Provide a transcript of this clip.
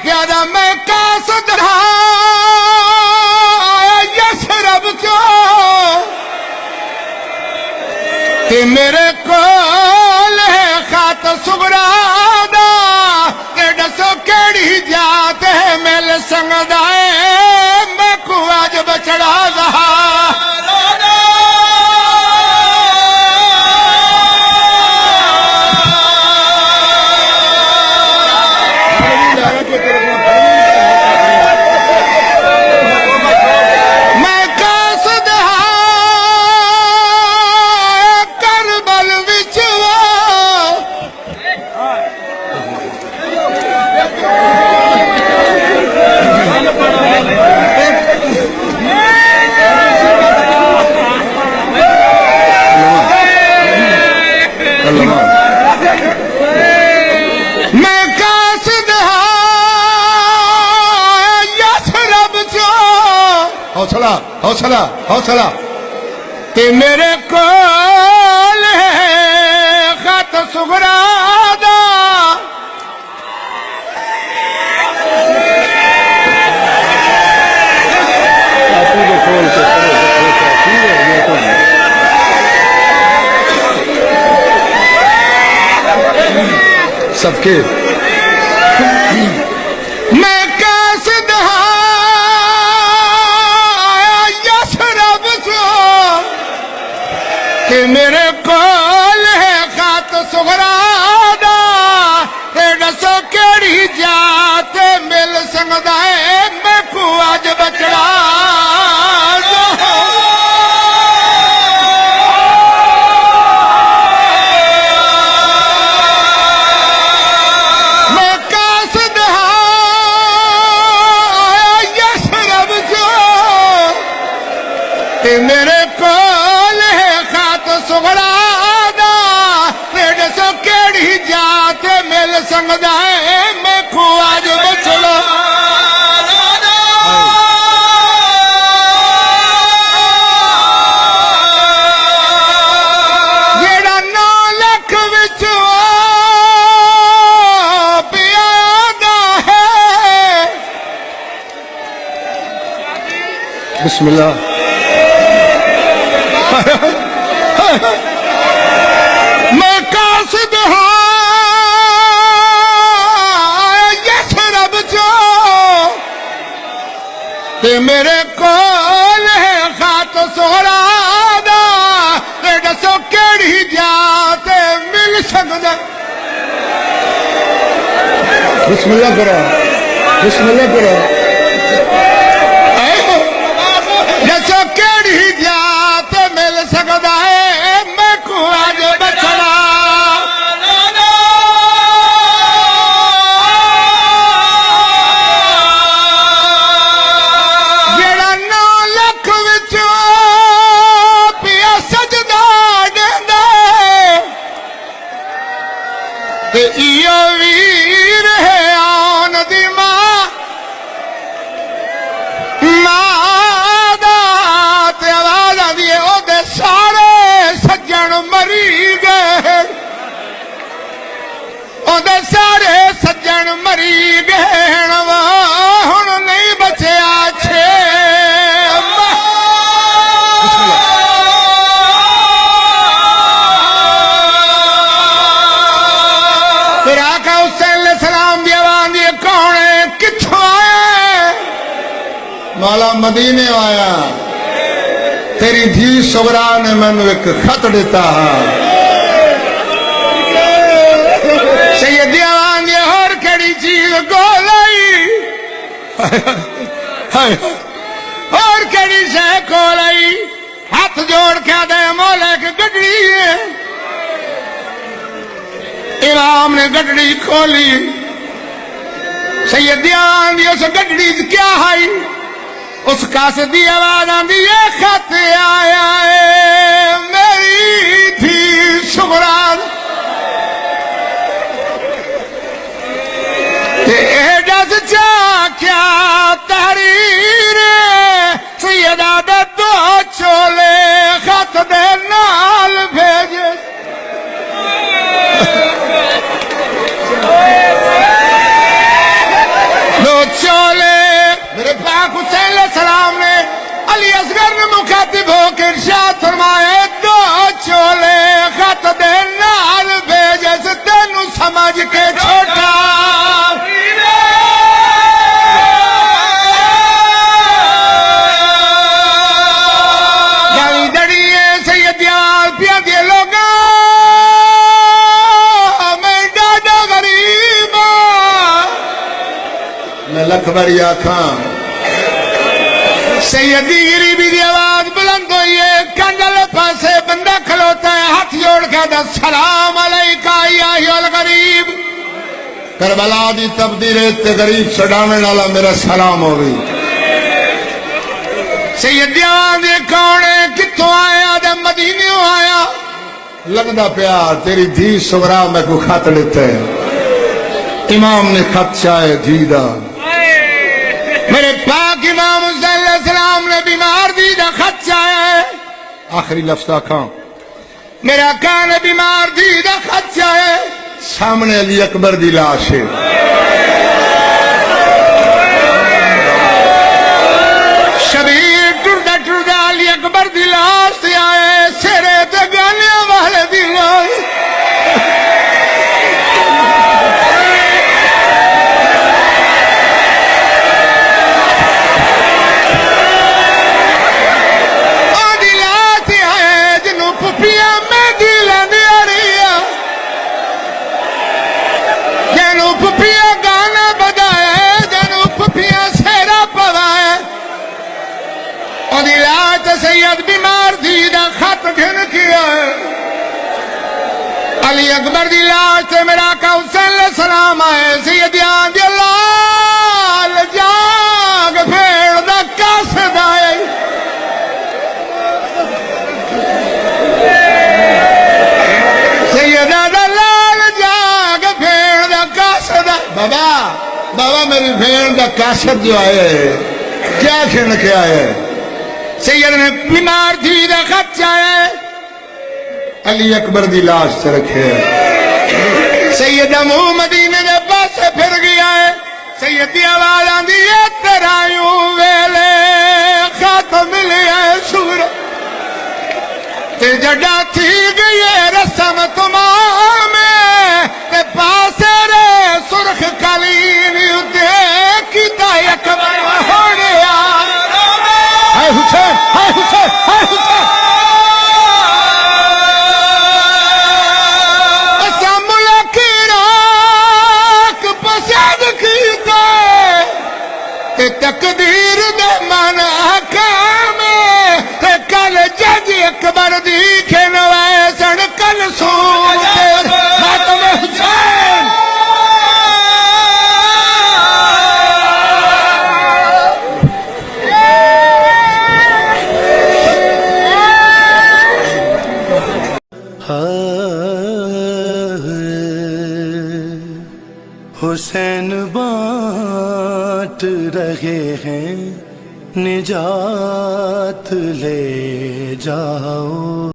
کیا دا میں قاصد یس رب چو تے میرے کول ہے خط صغرا دا تے دسو کیڑی جات ہے مل سنگدا ہے میں کو اج بچڑا دا حوصلہ حوصلہ تے میرے کول ہے خط صغرا دا سب کے میں قاصد کہ میرے کول ہے خط صغرا دا تے دسو کیڑی جات مل سنگدا ہے میں کو اج بچڑا میں قاصد یس رب جو تے میرے کول ہے صغرا دا تے دسو کیڑی جات مل سنگدا ہے میں کو اج بچڑا جیڑا 9 لکھ وچ پیا دا ہے بسم اللہ میں قاصد یس رب چو تے میرے کول ہے خط صغرا دا تے دسو کیڑی جات مل سکدا بسم اللہ کرو بسم اللہ کرو دسو کیڑی جات مل سکدا ہے میں کو اج بچڑا جیڑا 9 لکھ وچ پیا سجدہ دیندا تے ایو ویر ہے آن دی ماں سارے سجن مری گئے اودے سارے سجن مری گئے ہن نہیں بچیا چھے پھر آقا حسین علیہ السلام دی آواز دی کون ہے کتھوں آیا مولا مدینے آیا تیری دھی صغرا نے مینوں ایک خط دیتا سیدی آوان دی اور کڑی چیز کول آئی اور کڑی سے کول آئی ہاتھ جوڑ کے دے مولا کی گڈڑی ہے امام نے گڈڑی کھولی سیدی آوان دی اس گڈڑی کیا آئی اس قاصدی آواز آندی یہ خط آیا ہے میری تھی صغرا تے احجاز چاہ کیا تحریر سیدہ دے 2 چولے خط دے نال بھیجے پاک حسین علیہ السلام نے علی اصغر نے مخاطب ہو کے ارشاد فرمائے دو چولے خط دے نال بھیجے سے تینوں سمجھ کے چھوٹا گالی دڑیے سیدیال پیا دیے لوگا میں ڈاڈا غریب میں لکھبری آکھاں سیدی غریبی دی آواز بلند ہوئی ہے کنڈل پاسے بندہ کھلوتا ہے ہاتھ جوڑ کے دا سلام علیکہ یا الغریب کربلا دی تبدیل تے غریب سڑانے والا میرا سلام ہو گئی سیدی آواز یہ کون ہے کتوں آیا دے مدینیوں آیا لگدا پیار تیری دھی سغرا میں کو خط لیتے ہیں امام نے خط چاہے جیدہ میرے پاک امام حسین علیہ السلام نے بیمار دی دا خط چاہے آخری لفظ آکھاں میرا آقا نے بیمار دی دا خط چاہے سامنے علی اکبر دی لاش ہے شبیر ٹردہ ٹردہ علی اکبر دی لاش سے آئے سرے تے گانے والے دی لاش سید بیمار دی دا خط گھن کیا ہے علی اکبر دی لاش تے میرا آقا حسین علیہ السلام آئے سیدیان دی لال جاگ پھیڑ دا قاصد آئے سیدہ دا لال جاگ پھیڑ دا قاصد آئے بابا میری پھیڑ دا قاصد جو آئے کیا کھن کے آئے سید نے بیمار تھی دا خط چاہے علی اکبر دی لاش سے رکھے سید منہ مدینے دے پاسے پھر گیا ہے سید دی آواز آندھی ہے تیرا یوں ویلے خط ملے ہے سور تے جڈا تھی گئی ہے رسم تمام تے پاسے رے سرخ کلین کیتا اکبر ہونے ہائے حسین ہائے حسین ہائے حسین اسا ملکی راک پسند کیتا تے تقدیر دے من حکام تے کل جج اکبر دی کھنوائے سن کل سون خاتم حسین حسین بانٹ رہے ہیں نجات لے جاؤ